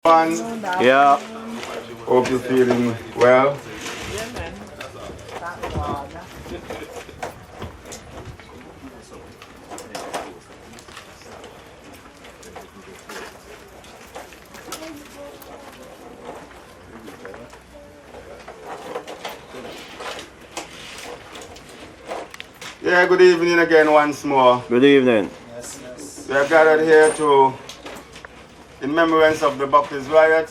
One, Yeah. hope you're feeling well. Yeah, good evening again once more. Good evening. We are gathered here in remembrance of the Buckley's riot.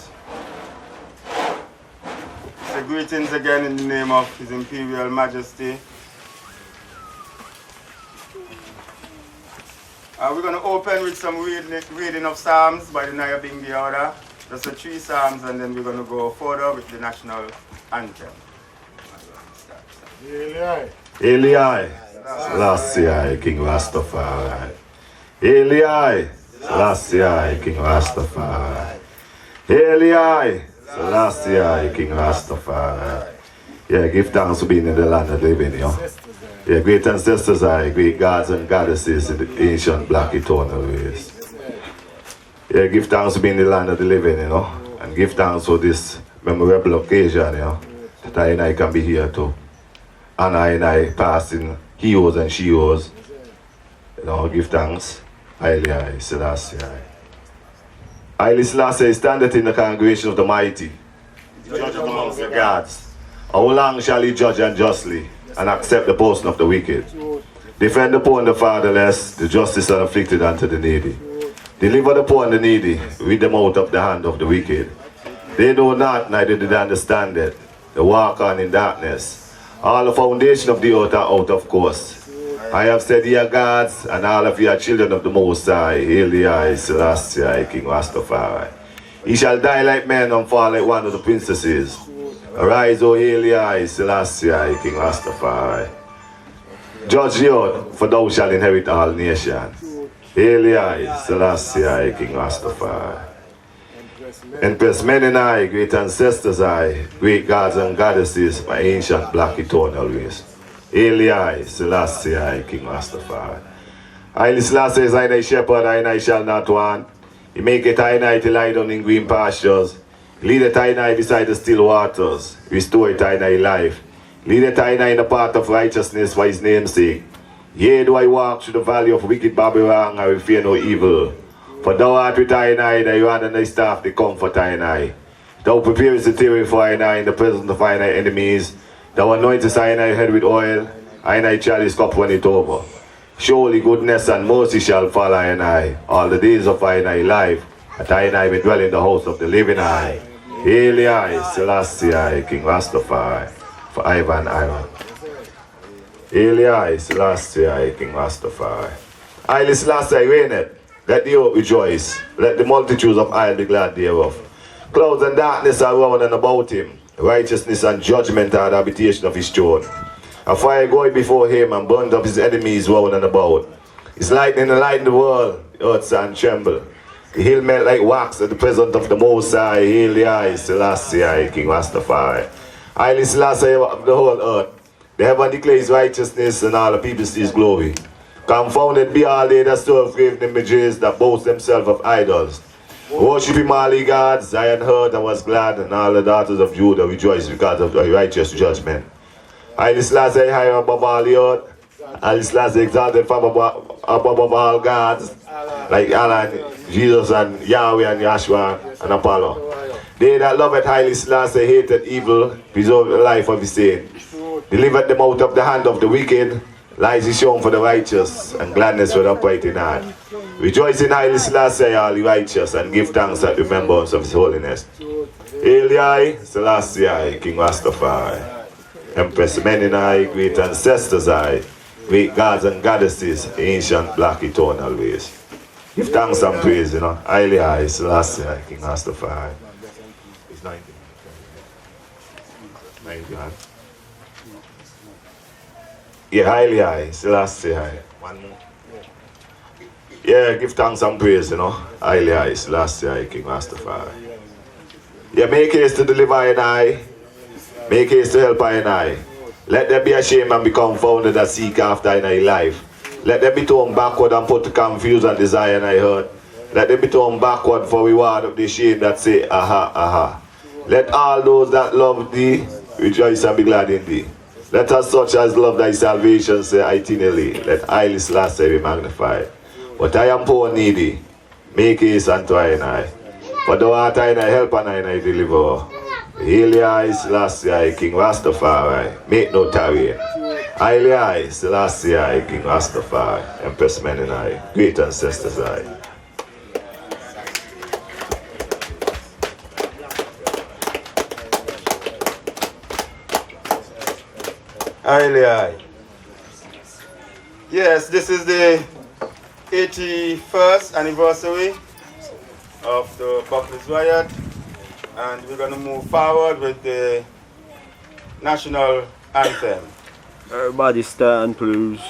So greetings again in the name of His Imperial Majesty. We're going to open with some reading of Psalms by the Nyabingi order. Just the 3 Psalms, and then we're going to go further with the national anthem. Eli, Selassie, King Rastafari. Eli, Selassie, King Rastafari. Eli, Selassie, King Rastafari. Yeah, give thanks for being in the land of the living, you know. Yeah, great ancestors are great gods and goddesses in the ancient black eternal ways. Yeah, give thanks for being in the land of the living, you know. And give thanks for this memorable occasion, you know, that I and I can be here too. And I passing heroes and sheroes. You know, give thanks. Haile Selassie. Haile Selassie standeth in the congregation of the mighty, judge amongst the gods. How long shall he judge unjustly and accept the portion of the wicked? Defend the poor and the fatherless, the justice and afflicted unto the needy. Deliver the poor and the needy, rid them out of the hand of the wicked. They know not, neither do they understand it. They walk on in darkness. All the foundation of the earth are out of course. I have said ye are gods, and all of you are children of the Most High. Hail Selassie, King Rastafari. He shall die like men and fall like one of the princesses. Arise, O Hail Selassie, King Rastafari. Judge the earth, for thou shalt inherit all nations. Hail Selassie, King Rastafari. Empress men and I, great ancestors I, great gods and goddesses, my ancient black eternal race. Hail Selassie, King Rastafari. Haile Selassie is I shepherd, I shall not want. He maketh I to lie down in green pastures. Leadeth I beside the still waters. Restoreth I life. Leadeth I in the path of righteousness for his name's sake. Yea, do I walk through the valley of wicked Babylon, I will fear no evil. For thou art with I, thy rod and thy staff, they comfort I. Thou preparest the table for I in the presence of I enemies. Thou anointest I head with oil, I chalice cup when it over. Surely goodness and mercy shall follow I all the days of I life, that I may dwell in the house of the living I. Hail Selassie, King Rastafari, for Ivan Iron. Hail Selassie, King Rastafari. Haile Selassie reigneth. Let the earth rejoice. Let the multitudes of isles be glad thereof. Clouds and darkness are round and about him. Righteousness and judgment are the habitation of his throne. A fire going before him and burned up his enemies round and about. His lightning lighten the world, the earth and tremble. The hill melt like wax at the presence of the Most High. Hail Selassie, King Rastafari. Haile Selassie of the whole earth. The heaven declares righteousness and all the people see his glory. Confounded be all they that serve graven images, that boast themselves of idols. Worship him all ye gods, I had heard and was glad, and all the daughters of Judah rejoiced because of thy righteous judgment. Haile Selassie higher above all the earth, Haile Selassie exalted from above all gods, like Allah, Jesus and Yahweh and Yahshua and Apollo. They that loveth Haile Selassie hated evil, preserved the life of his saints. Delivered them out of the hand of the wicked, lies is shown for the righteous, and gladness for the upright in heart. Rejoice in Haile Selassie, all the righteous, and give thanks at remembrance of his holiness. Hail Selassie, King Rastafari. Empress men and I, great ancestors I, great gods and goddesses, ancient black eternal ways. Give thanks and praise, you know. Haile Selassie, King Rastafari. It's 90. 90, man. Yeah, Haile Selassie. One more. Yeah, give thanks and praise, you know. Haile Selassie, King Rastafari. Yeah, make haste to deliver I. Make haste to help I. Let them be ashamed and be confounded that seek after I life. Let them be turned backward and put to confuse and desire I hurt. Let them be turned backward for we ward up the shade that say, aha, aha. Let all those that love thee rejoice and be glad in thee. Let us such as love thy salvation say itinerally. Let Haile Selassie be magnified. But I am poor and needy. Make haste unto I and I. For thou art I and I help and I deliver. Haile Selassie, King Rastafari. Make no tarry. Haile Selassie, King Rastafari. Empress Men I. Great ancestors I. Haile. Yes, this is the 81st anniversary of the Buckley's riot, and we're going to move forward with the national anthem. Everybody stand, please.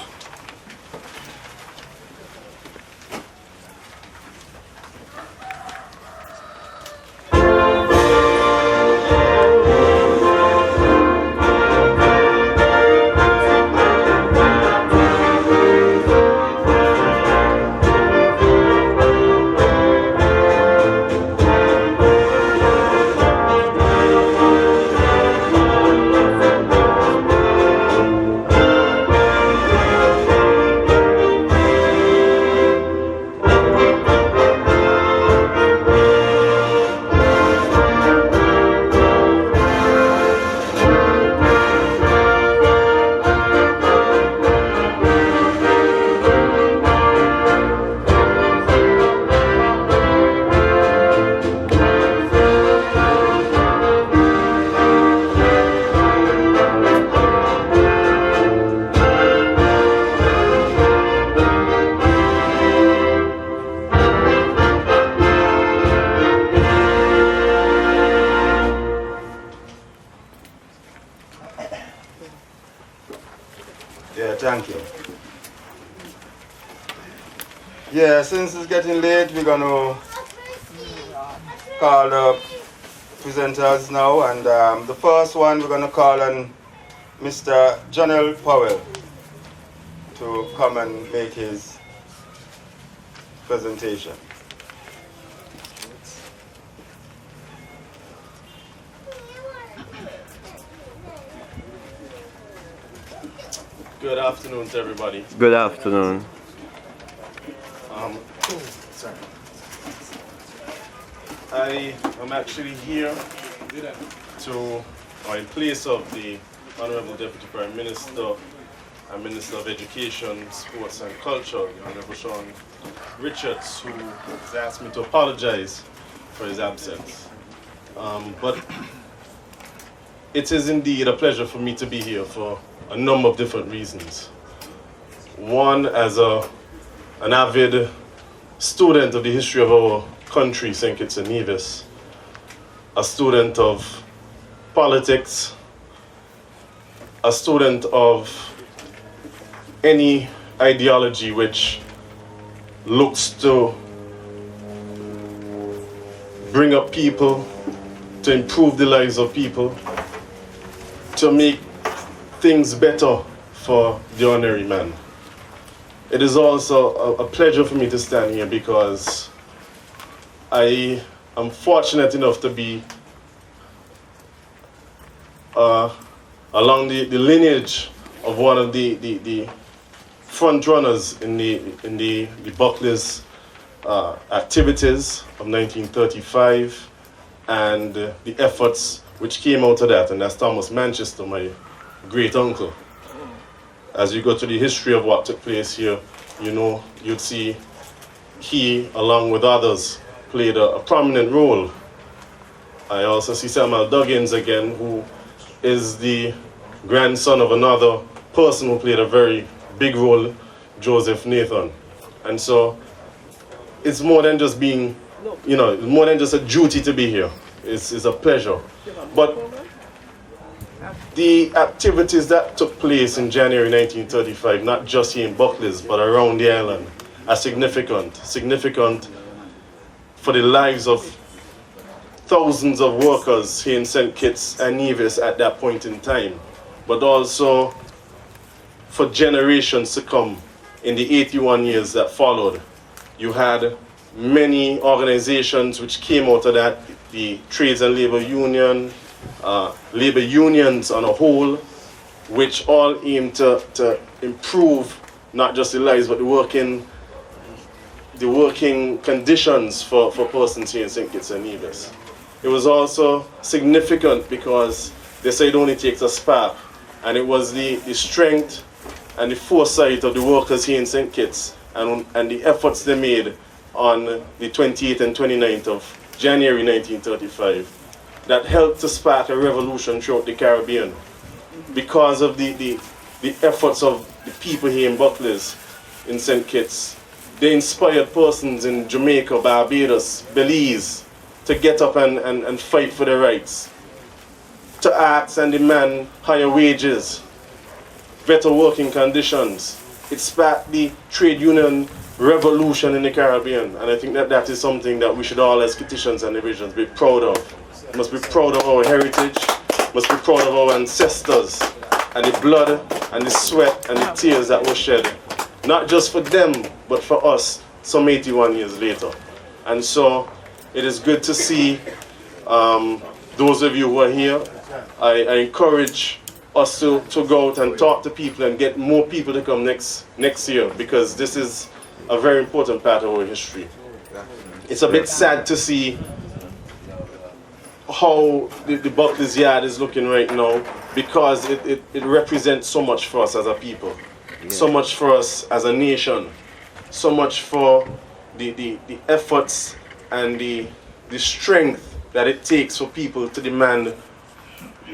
Yeah, thank you. Yeah, since it's getting late, we're going to call the presenters now, and the first one we're going to call on Mr. Jonel Powell to come and make his presentation. Good afternoon to everybody. Good afternoon. I am actually here in place of the Honorable Deputy Prime Minister and Minister of Education, Sports and Culture, the Honorable Sean Richards, who has asked me to apologize for his absence. But it is indeed a pleasure for me to be here for a number of different reasons. One, as an avid student of the history of our country, St. Kitts and Nevis, a student of politics, a student of any ideology which looks to bring up people, to improve the lives of people, to make things better for the ordinary man. It is also a pleasure for me to stand here because I am fortunate enough to be along the lineage of one of the front runners in the Buckley's activities of 1935 and the efforts which came out of that, and that's Thomas Manchester, my great uncle. As you go to the history of what took place here, you'd see he, along with others, played a prominent role. I also see Samuel Duggins again, who is the grandson of another person who played a very big role, Joseph Nathan. And so it's more than just being, more than just a duty to be here. It's a pleasure. But the activities that took place in January 1935, not just here in Buckley's, but around the island, are significant for the lives of thousands of workers here in St. Kitts and Nevis at that point in time, but also for generations to come in the 81 years that followed. You had many organizations which came out of that, the Trades and Labor Union, labor unions on a whole, which all aim to improve not just the lives but the working conditions for persons here in St. Kitts and Nevis. It was also significant because they say it only takes a spark, and it was the strength and the foresight of the workers here in St. Kitts and the efforts they made on the 28th and 29th of January 1935 that helped to spark a revolution throughout the Caribbean. Because of the efforts of the people here in Buckley, in St. Kitts, they inspired persons in Jamaica, Barbados, Belize to get up and fight for their rights, to ask and demand higher wages, better working conditions. It sparked the trade union revolution in the Caribbean, and I think that is something that we should all, as Kittitians and Divisions, be proud of. We must be proud of our heritage, must be proud of our ancestors, and the blood and the sweat and the tears that were shed, not just for them, but for us, some 81 years later. And so, it is good to see those of you who are here. I encourage us to go out and talk to people and get more people to come next year, because this is a very important part of our history. It's a bit sad to see how the Buckley's yard is looking right now, because it represents so much for us as a people, so much for us as a nation, so much for the efforts and the strength that it takes for people to demand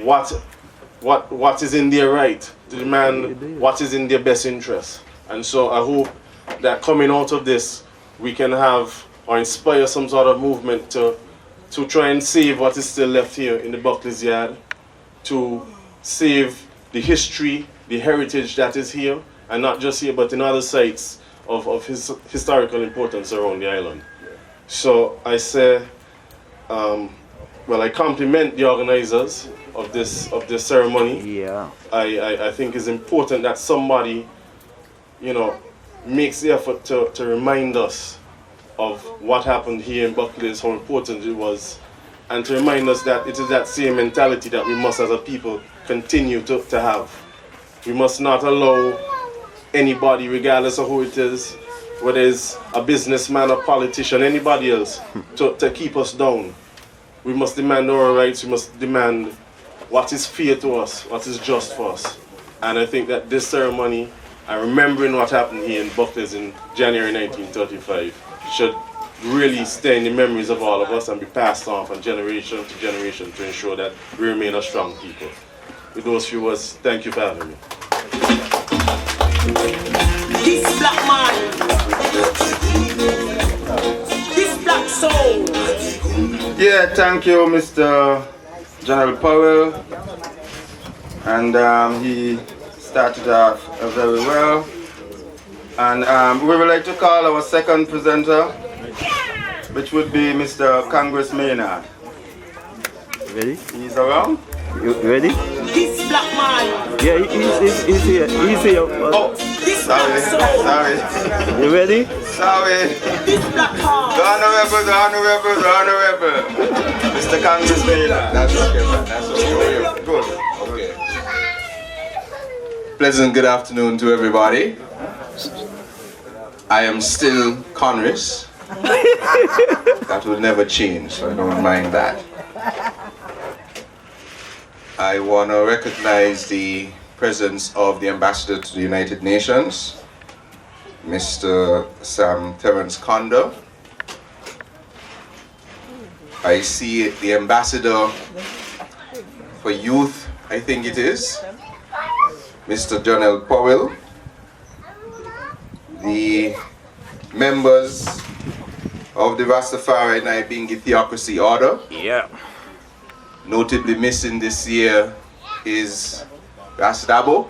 what is in their right, to demand what is in their best interest. And so I hope that coming out of this, we can have or inspire some sort of movement to try and save what is still left here in the Buckley's yard, to save the history, the heritage that is here, and not just here but in other sites of his historical importance around the island. So I say, I compliment the organizers of this ceremony. Yeah. I think it's important that somebody, makes the effort to remind us of what happened here in Buckley, how important it was, and to remind us that it is that same mentality that we must as a people continue to have. We must not allow anybody, regardless of who it is, whether it's a businessman, a politician, anybody else, to keep us down. We must demand our rights, we must demand what is fair to us, what is just for us. And I think that this ceremony, and remembering what happened here in Buckley in January 1935, should really stay in the memories of all of us and be passed on from generation to generation to ensure that we remain a strong people. With those few words, thank you for having me. This black man, this black soul. Yeah, thank you, Mr. General Powell. And he started off very well. And we would like to call our second presenter, which would be Mr. Congress Maynard. Ready? He's around? You ready? This black man. Yeah, he's here. He's here. Oh, This sorry, black soul. sorry. You ready? Sorry. This black heart. The Honorable. Mr. Congress Maynard. That's okay, man. That's okay. Good. Okay. Pleasant good afternoon to everybody. I am still Congress. That will never change, so I don't mind that. I want to recognize the presence of the Ambassador to the United Nations, Mr. Sam Terence Condor. I see the Ambassador for Youth, I think it is, Mr. Jonel Powell, the members of the Rastafari Naibingi Theocracy Order. Yeah. Notably missing this year is Rastabo,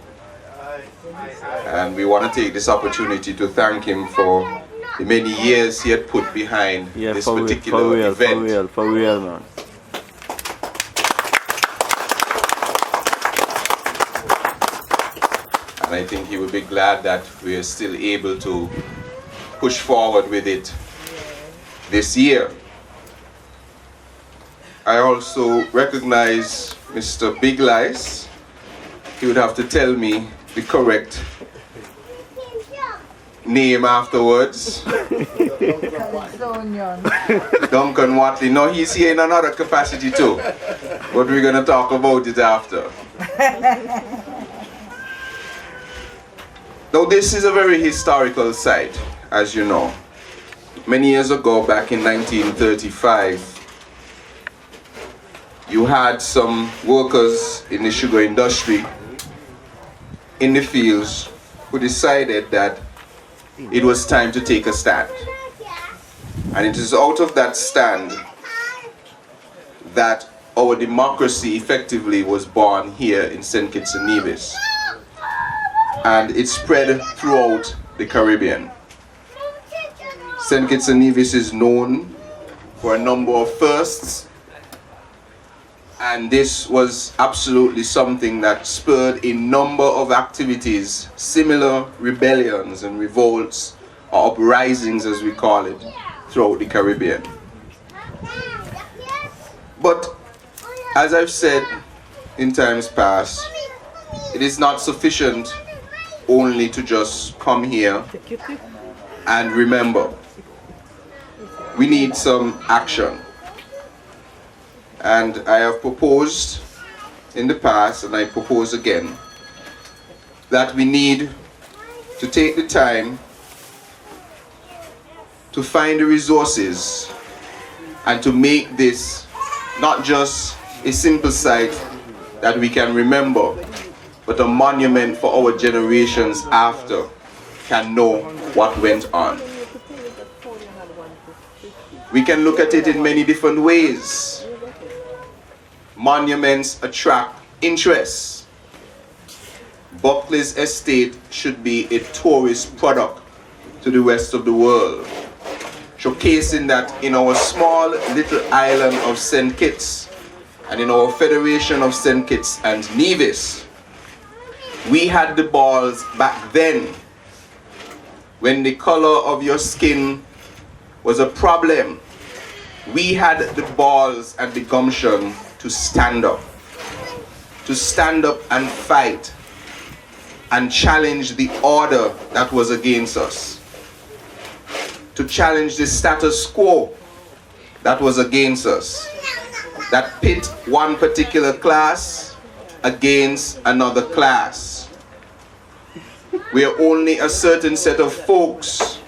and we want to take this opportunity to thank him for the many years he had put behind this particular event. For real, man. And I think he will be glad that we are still able to push forward with it this year. I also recognize Mr. Big Lice. He would have to tell me the correct name afterwards. Duncan Watley. No, he's here in another capacity too. But we're going to talk about it after. Now, this is a very historical site, as you know. Many years ago, back in 1935, you had some workers in the sugar industry in the fields who decided that it was time to take a stand. And it is out of that stand that our democracy effectively was born here in St. Kitts and Nevis. And it spread throughout the Caribbean. St. Kitts and Nevis is known for a number of firsts, and this was absolutely something that spurred a number of activities, similar rebellions and revolts, or uprisings as we call it, throughout the Caribbean. But as I've said in times past, it is not sufficient only to just come here and remember. We need some action. And I have proposed in the past, and I propose again, that we need to take the time to find the resources and to make this not just a simple site that we can remember, but a monument for our generations after can know what went on. We can look at it in many different ways. Monuments attract interest. Buckley's estate should be a tourist product to the rest of the world, showcasing that in our small little island of St. Kitts and in our Federation of St. Kitts and Nevis, we had the balls back then when the color of your skin was a problem. We had the balls and the gumption to stand up and fight and challenge the order that was against us, to challenge the status quo that was against us, that pit one particular class against another class, where only a certain set of folks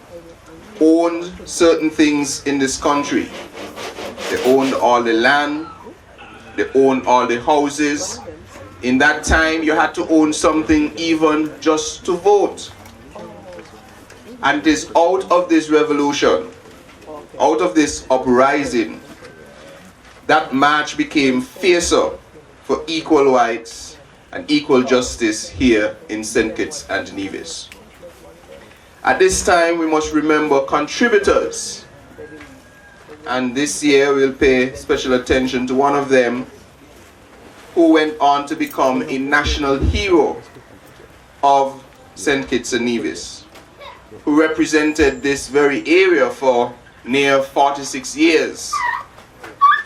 owned certain things in this country. They owned all the land, they owned all the houses. In that time, you had to own something even just to vote. And it is out of this revolution, out of this uprising, that march became fiercer for equal rights and equal justice here in St. Kitts and Nevis. At this time, we must remember contributors. And this year, we'll pay special attention to one of them who went on to become a national hero of St. Kitts and Nevis, who represented this very area for near 46 years,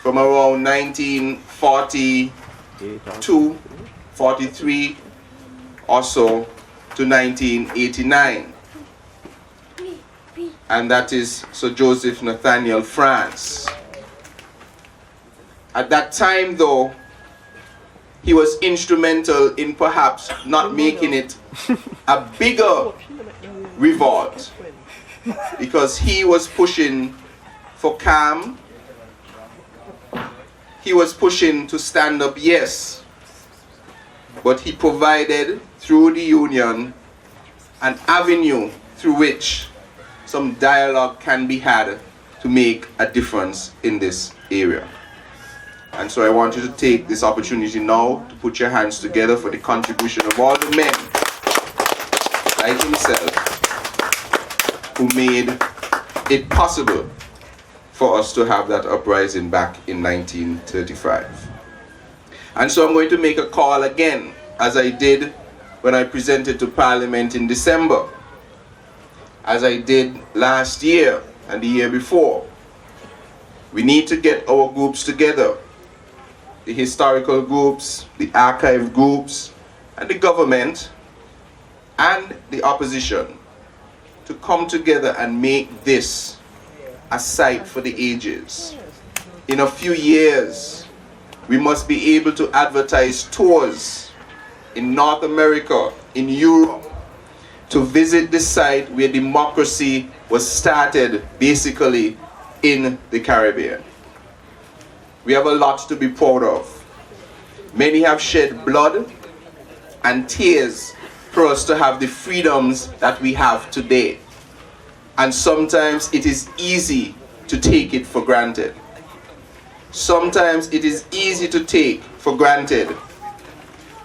from around 1942, 43 or so to 1989. And that is Sir Joseph Nathaniel France. At that time, though, he was instrumental in perhaps not making it a bigger revolt, because he was pushing for calm. He was pushing to stand up, yes, but he provided through the union an avenue through which some dialogue can be had to make a difference in this area. And so I want you to take this opportunity now to put your hands together for the contribution of all the men, like himself, who made it possible for us to have that uprising back in 1935. And so I'm going to make a call again, as I did when I presented to Parliament in December, as I did last year and the year before, We need to get our groups together, the historical groups, the archive groups, and the government and the opposition to come together and make this a site for the ages. In a few years, we must be able to advertise tours in North America, in Europe, to visit the site where democracy was started, basically in the Caribbean. We have a lot to be proud of. Many have shed blood and tears for us to have the freedoms that we have today. And sometimes it is easy to take it for granted. Sometimes it is easy to take for granted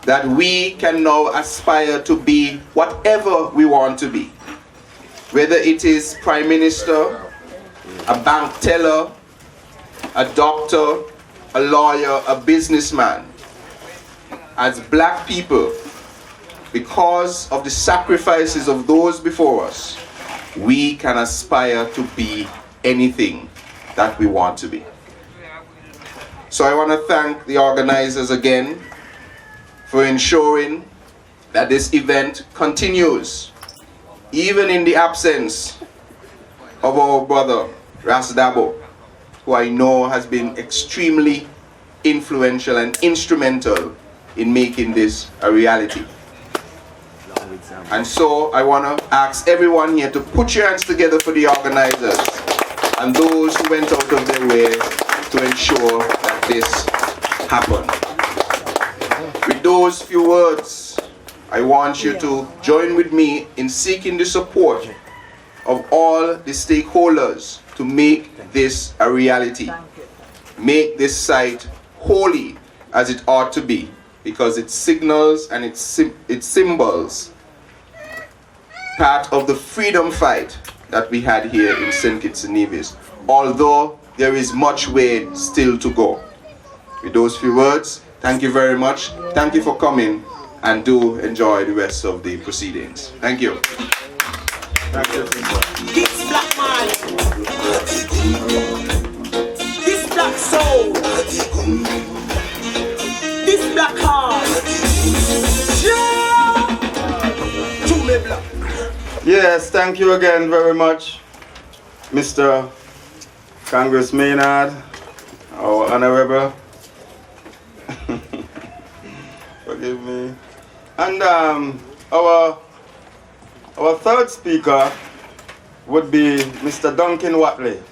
that we can now aspire to be whatever we want to be. Whether it is Prime Minister, a bank teller, a doctor, a lawyer, a businessman. As black people, because of the sacrifices of those before us, we can aspire to be anything that we want to be. So I want to thank the organizers again for ensuring that this event continues, even in the absence of our brother, Ras Dabo, who I know has been extremely influential and instrumental in making this a reality. And so I want to ask everyone here to put your hands together for the organizers and those who went out of their way to ensure that this happened. With those few words, I want you to join with me in seeking the support of all the stakeholders to make this a reality. Make this site holy as it ought to be, because it signals and it symbols part of the freedom fight that we had here in St. Kitts and Nevis, although there is much way still to go. With those few words, thank you very much. Thank you for coming, and do enjoy the rest of the proceedings. Thank you. Thank you. This black man, this black soul, this black heart. Yeah! To me black. Yes, thank you again very much, Mr. Congress Maynard, our honorable. Forgive me. And our third speaker would be Mr. Duncan Watley.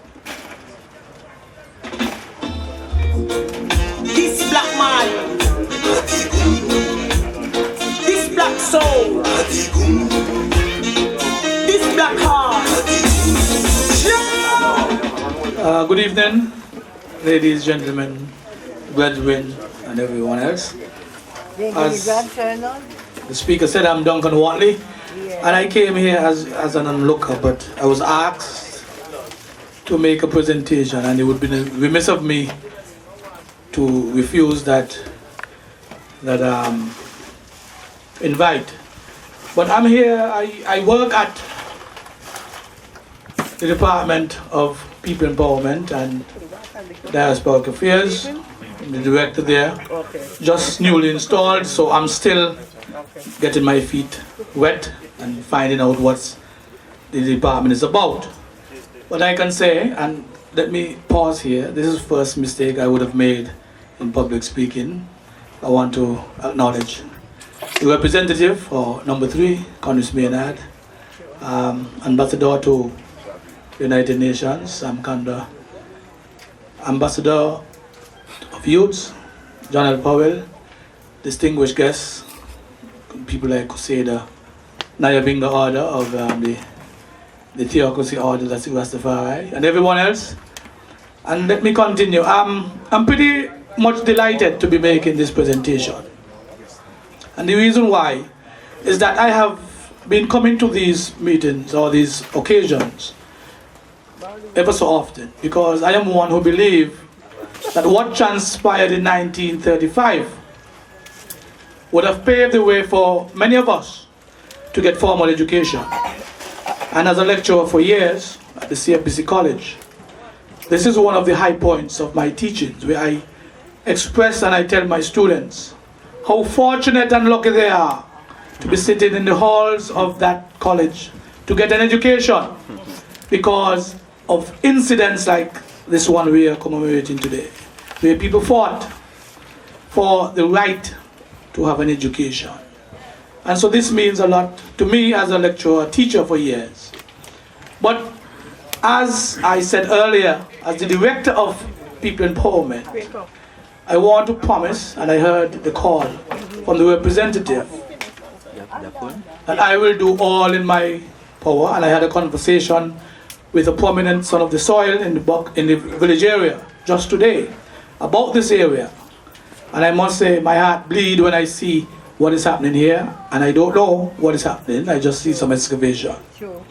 This black man, this black soul, this black heart. Yeah! Good evening, ladies, gentlemen, brethren, and everyone else. As the speaker said, I'm Duncan Watley, and I came here as an onlooker, but I was asked to make a presentation, and it would be remiss of me to refuse that invite. But I'm here, I work at the Department of People Empowerment and Diasporic Affairs. I'm the director there, just newly installed, so I'm still getting my feet wet and finding out what the department is about. What I can say, and let me pause here, this is the first mistake I would have made in public speaking. I want to acknowledge the representative for number 3, Congress Maynard, ambassador to the United Nations, Kanda, ambassador of youths, John L. Powell, distinguished guests, people like the Nyabinga Order of the Theocracy Order, that's Rastafari, and everyone else. And let me continue. I'm pretty much delighted to be making this presentation. And the reason why is that I have been coming to these meetings or these occasions ever so often, because I am one who believes that what transpired in 1935 would have paved the way for many of us to get formal education. And as a lecturer for years at the CFBC College, this is one of the high points of my teachings, where I express and I tell my students how fortunate and lucky they are to be sitting in the halls of that college to get an education because of incidents like this one we are commemorating today, where people fought for the right to have an education. And so this means a lot to me as a lecturer, teacher for years. But as I said earlier, as the director of People Empowerment, I want to promise, and I heard the call from the representative, that I will do all in my power. And I had a conversation with a prominent son of the soil in the village area just today about this area. And I must say my heart bleeds when I see what is happening here, and I don't know what is happening, I just see some excavation. Sure.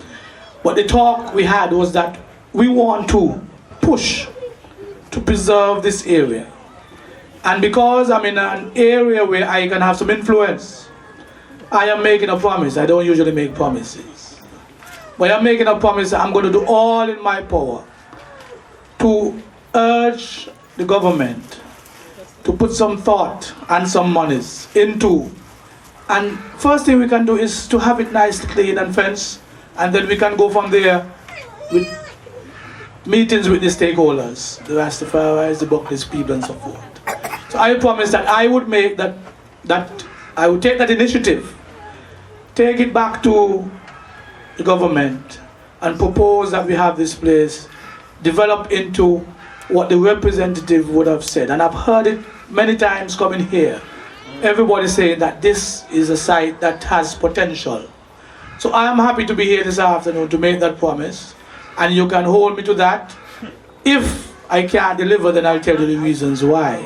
But the talk we had was that we want to push to preserve this area. And because I'm in an area where I can have some influence, I am making a promise. I don't usually make promises. But I'm making a promise that I'm going to do all in my power to urge the government to put some thought and some monies into. And first thing we can do is to have it nice, clean and fenced, and then we can go from there with meetings with the stakeholders, the Rastafaris, the Buckley people and so forth. So I promised that I would make I would take that initiative, take it back to the government and propose that we have this place develop into what the representative would have said. And I've heard it many times coming here. Everybody saying that this is a site that has potential. So I am happy to be here this afternoon to make that promise. And you can hold me to that. If I can't deliver, then I'll tell you the reasons why.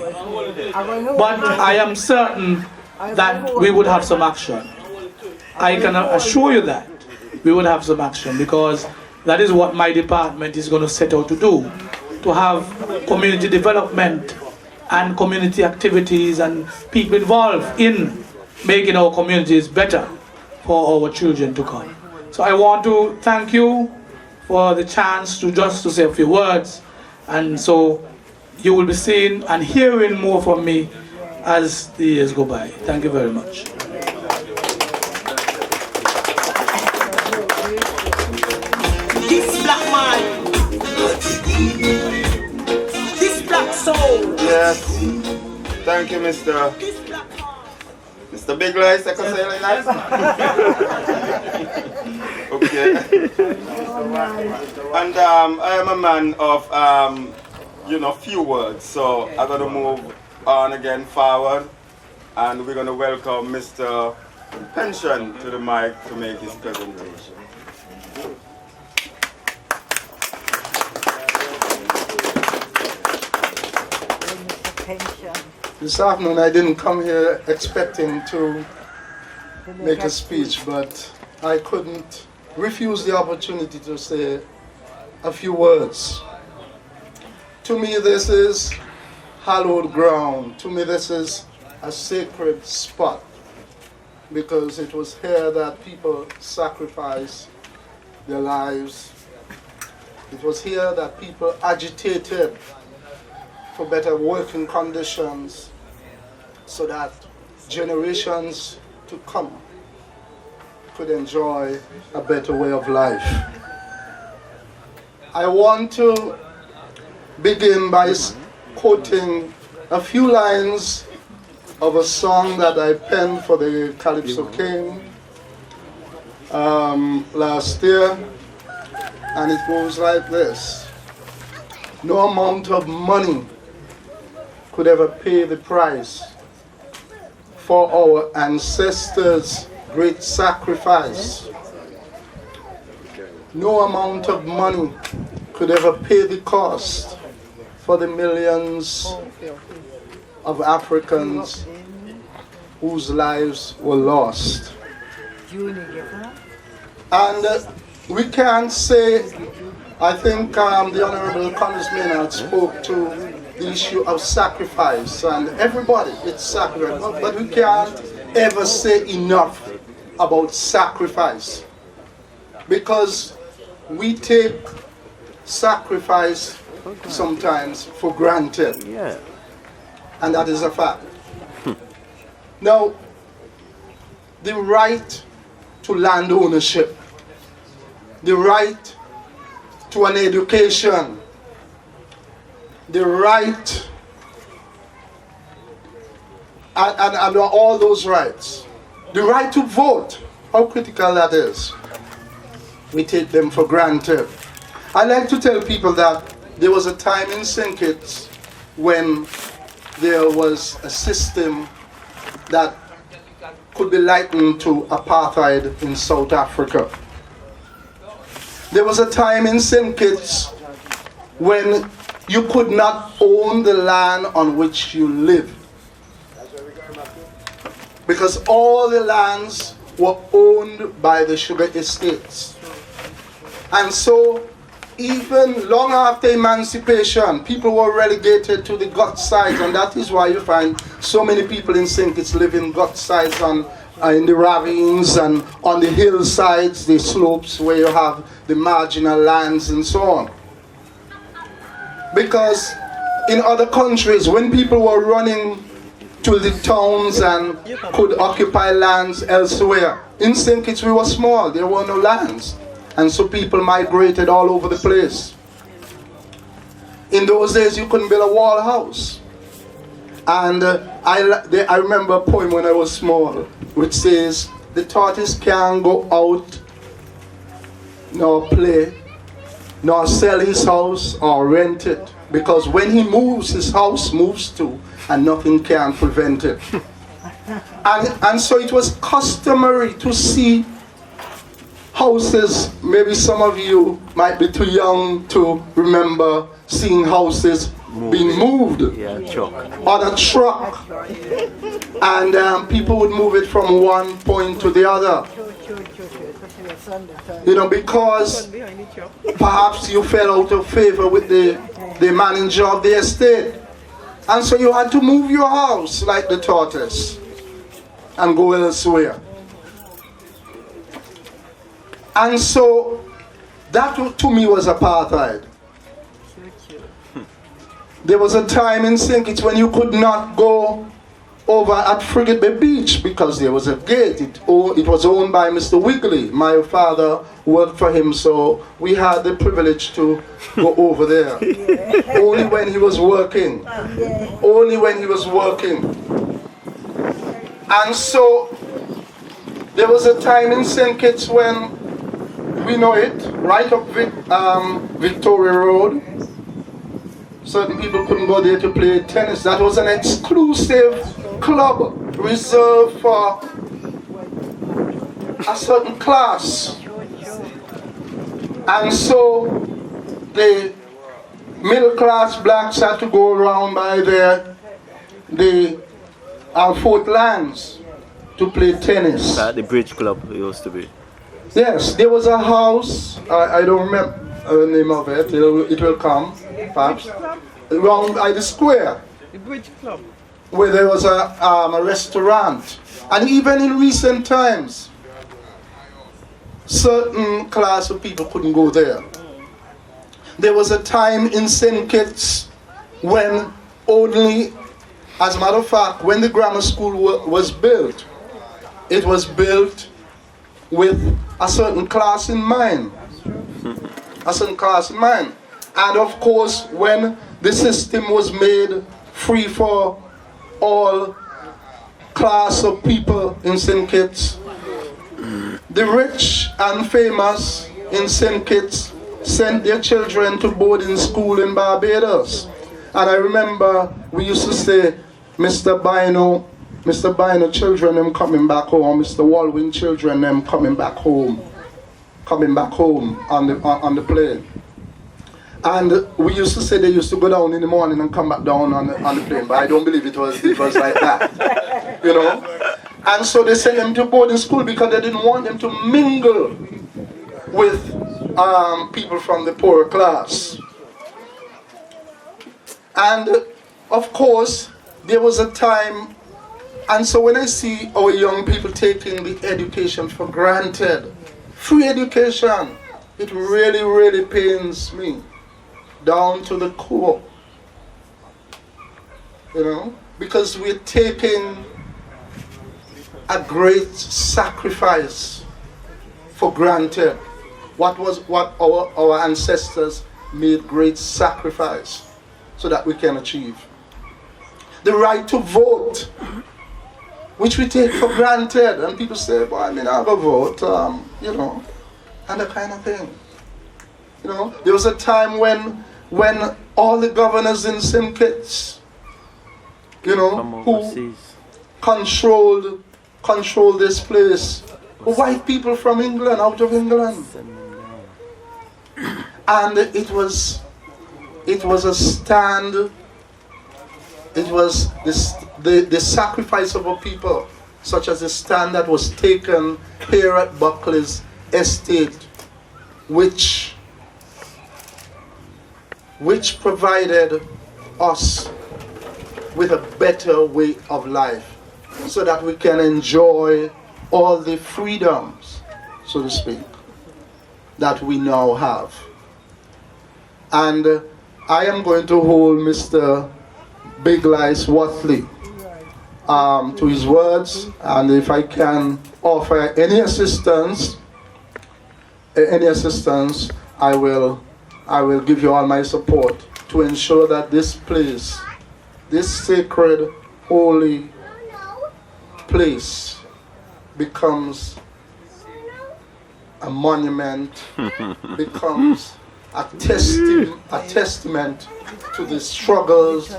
But I am certain that we would have some action. I can assure you that we will have some action, because that is what my department is going to set out to do, to have community development and community activities and people involved in making our communities better for our children to come. So I want to thank you for the chance to say a few words, and so you will be seeing and hearing more from me as the years go by. Thank you very much. This black man, this black soul. Yes. Thank you, Mr. Big Lice, I can say like that. Okay. And I am a man of few words, so I'm gonna move on again forward, and we're gonna welcome Mr. Pension to the mic to make his presentation. This afternoon I didn't come here expecting to make a speech, but I couldn't refuse the opportunity to say a few words. To me this is hallowed ground. To me this is a sacred spot, because it was here that people sacrificed their lives. It was here that people agitated for better working conditions so that generations to come could enjoy a better way of life. I want to begin by quoting a few lines of a song that I penned for the Calypso King last year, and it goes like this. No amount of money could ever pay the price for our ancestors' great sacrifice. No amount of money could ever pay the cost for the millions of Africans whose lives were lost. And we can say, I think the Honorable Congressman had spoke to the issue of sacrifice, and everybody, it's sacrifice, but we can't ever say enough about sacrifice, because we take sacrifice sometimes for granted. Yeah. And that is a fact. Now, the right to land ownership, the right to an education, the right, and all those rights, the right to vote, how critical that is. We take them for granted. I like to tell people that there was a time in St. Kitts when there was a system that could be likened to apartheid in South Africa. There was a time in St. Kitts when you could not own the land on which you live, because all the lands were owned by the sugar estates. And so even long after emancipation, people were relegated to the gut sides, and that is why you find so many people in St. Kitts live in gut sides in the ravines and on the hillsides, the slopes where you have the marginal lands and so on. Because in other countries, when people were running to the towns and could occupy lands elsewhere, in St. Kitts we were small, there were no lands. And so people migrated all over the place. In those days, you couldn't build a wall house. And I remember a poem when I was small, which says, the tortoise can't go out, nor play, nor sell his house or rent it. Because when he moves, his house moves too, and nothing can prevent it. And so it was customary to see houses. Maybe some of you might be too young to remember seeing houses being moved on a truck, and people would move it from one point to the other, you know, because perhaps you fell out of favor with the manager of the estate, and so you had to move your house like the tortoise and go elsewhere. And so that to me was apartheid. There was a time in St. Kitts when you could not go over at Frigate Bay Beach because there was a gate. It was owned by Mr. Wigley. My father worked for him, so we had the privilege to go over there. Only when he was working. Only when he was working. And so there was a time in St. Kitts when, we know it, right up Victoria Road, certain people couldn't go there to play tennis. That was an exclusive club reserved for a certain class. And so the middle class blacks had to go around by the Fort Lands to play tennis. The bridge club used to be. Yes, there was a house, I don't remember the name of it, it will come, perhaps, around by the square. The Bridge Club. Where there was a restaurant. And even in recent times, certain class of people couldn't go there. There was a time in St. Kitts when only, as a matter of fact, when the grammar school was built, it was built with a certain class in mind. A certain class in mind. And of course, when the system was made free for all class of people in St. Kitts, the rich and famous in St. Kitts sent their children to boarding school in Barbados. And I remember we used to say, Mr. Bino children them coming back home, Mr. Walwyn children them coming back home on the plane. And we used to say they used to go down in the morning and come back down on the plane, but I don't believe it was like that, you know. And so they sent them to boarding school because they didn't want them to mingle with people from the poorer class. And of course, there was a time, and so when I see our young people taking the education for granted, free education, it really, really pains me. down to the core. You know, because we're taking a great sacrifice for granted. What our ancestors made great sacrifice so that we can achieve. The right to vote, which we take for granted, and people say, "Boy, I mean, I'll go vote," you know, and that kind of thing. You know, there was a time when all the governors in St. Kitts, you know, who controlled this place, were white people from England, out of England, and it was a stand. It was the sacrifice of a people, such as the stand that was taken here at Buckley's estate, which provided us with a better way of life, so that we can enjoy all the freedoms, so to speak, that we now have. And I am going to hold Mr. Big Lice Watley to his words, and if I can offer any assistance, I will give you all my support to ensure that this place, this sacred, holy place, becomes a monument, becomes a testament to the struggles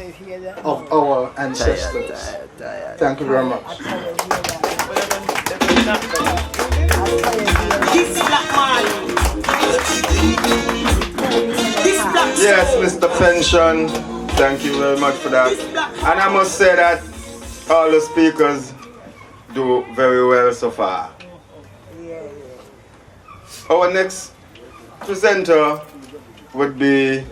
of our ancestors. Thank you very much. This black man. This black soul. Yes, Mr. Pension, thank you very much for that. And I must say that all the speakers do very well so far. Our next presenter would be